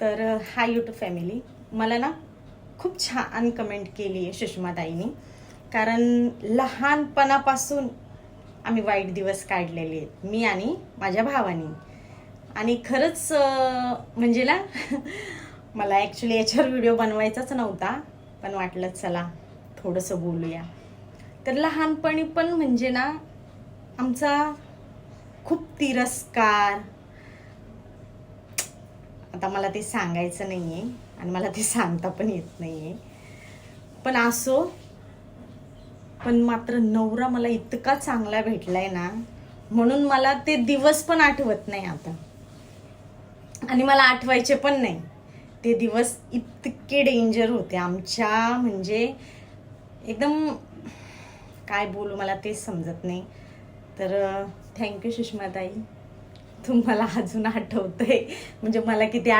तर हा YouTube family मला ना खूप छान कमेंट केली आहे सुषमाताईंनी, कारण लहानपणापासून आम्ही वाईट दिवस काढलेले आहेत, मी आणि माझ्या भावानी. आणि खरंच म्हणजे ना मला ॲक्च्युली याच्यावर व्हिडिओ बनवायचाच नव्हता, पण वाटलं चला थोडंसं बोलूया. तर लहानपणी पण म्हणजे ना आमचा खूप तिरस्कार, आता मला ते सांगायचं नाही आहे आणि मला ते सांगता पण येत नाही आहे, पण असो. पण मात्र नवरा मला इतका चांगला भेटलाय ना, म्हणून मला ते दिवस पण आठवत नाही आता, आणि मला आठवायचे पण नाही. ते दिवस इतके डेंजर होते आमच्या, म्हणजे एकदम काय बोलू मला तेच समजत नाही. तर थँक्यू सुषमाताई, तुम्हाला अजून आठवतंय म्हणजे मला किती